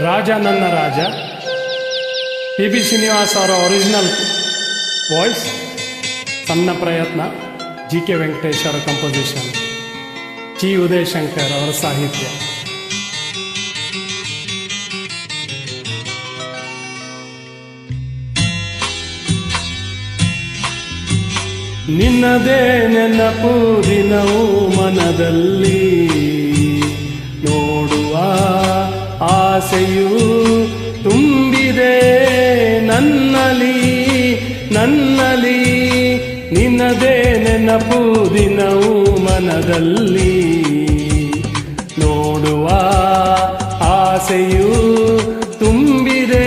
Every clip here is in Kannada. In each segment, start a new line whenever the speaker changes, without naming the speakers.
ರಾಜ ನನ್ನ ರಾಜ, ಪಿ ಬಿ ಶ್ರೀನಿವಾಸ್ ಅವರ ಒರಿಜಿನಲ್ ವಾಯ್ಸ್, ಸಣ್ಣ ಪ್ರಯತ್ನ, ಜಿ ಕೆ ವೆಂಕಟೇಶ್ ಅವರ ಕಂಪೋಸಿಷನ್, ಜಿ ಉದಯಶಂಕರ್ ಅವರ ಸಾಹಿತ್ಯ. ನಿನ್ನದೇ ನೆನಪು ದಿನವೂ ಮನದಲ್ಲಿ, ನೋಡುವ ಆಸೆಯು ತುಂಬಿದೆ ನನ್ನಲ್ಲಿ ನನ್ನಲ್ಲಿ. ನಿನ್ನದೇ ನೆನಪು ದಿನವೂ ಮನದಲ್ಲಿ, ನೋಡುವ ಆಸೆಯು ತುಂಬಿದೆ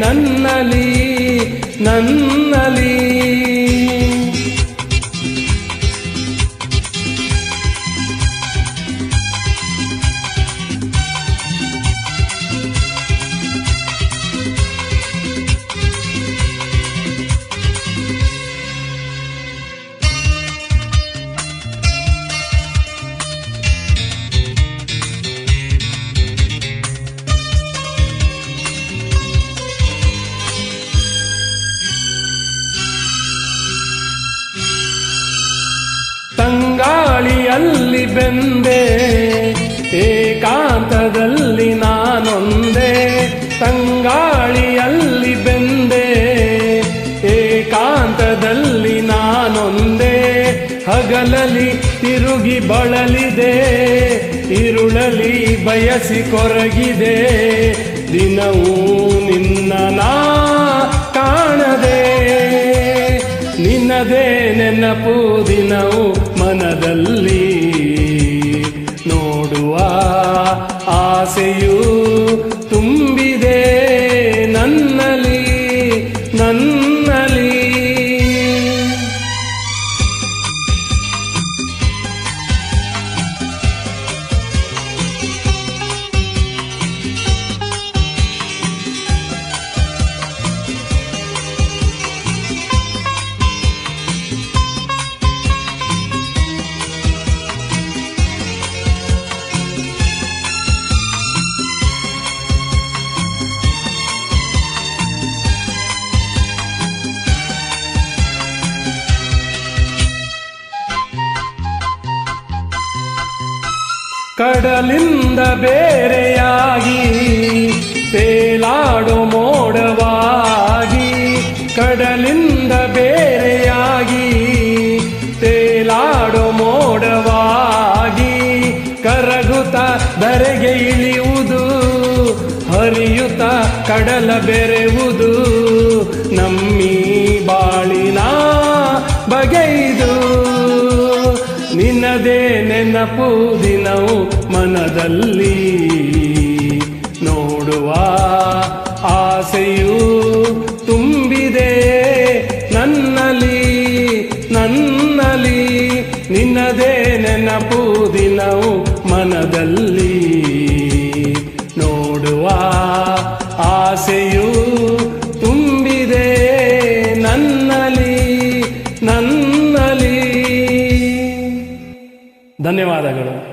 ನನ್ನಲ್ಲಿ ನನ್ನಲ್ಲಿ. ತಂಗಾಳಿಯಲ್ಲಿ ಬೆಂದೆ ಏಕಾಂತದಲ್ಲಿ ನಾನೊಂದೇ, ತಂಗಾಳಿಯಲ್ಲಿ ಬೆಂದೆ ಏಕಾಂತದಲ್ಲಿ ನಾನೊಂದೇ. ಹಗಲಲ್ಲಿ ತಿರುಗಿ ಬಳಲಿದೆ, ಇರುಳಲಿ ಬಯಸಿ ಕೊರಗಿದೆ, ದಿನವೂ ನಿನ್ನ ನಾ ಕಾಣದೆ. ನಿನ್ನದೇ ನೆನಪು ದಿನವೂ ಮನದಲ್ಲಿ, ನೋಡುವ ಆಸೆಯು ತುಂಬಿದೆ ನನ್ನಲ್ಲಿ ನನ್ನಲ್ಲಿ. ಕಡಲಿಂದ ಬೇರೆಯಾಗಿ ತೇಲಾಡೋ ಮೋಡವಾಗಿ, ಕಡಲಿಂದ ಬೇರೆಯಾಗಿ ತೇಲಾಡೋ ಮೋಡವಾಗಿ, ಕರಗುತ್ತ ಧರೆಗೆ ಇಳಿಯುವುದು, ಹರಿಯುತ್ತ ಕಡಲ ಬೆರೆಯುವುದು, ನಮ್ಮಿ ಬಾಳಿನ ಬಗೆಯಿದು. ನಿನ್ನದೇ ನೆನಪು ದಿನವೂ ಮನದಲ್ಲಿ, ನೋಡುವ ಆಸೆಯು ತುಂಬಿದೆ ನನ್ನಲ್ಲಿ ನನ್ನಲ್ಲಿ. ನಿನ್ನದೇ ನೆನಪು ದಿನವೂ ಮನದಲ್ಲಿ, ನೋಡುವ ಆಸೆಯು ತುಂಬಿದೆ ನನ್ನಲ್ಲಿ ನನ್ನಲ್ಲಿ. ಧನ್ಯವಾದಗಳು.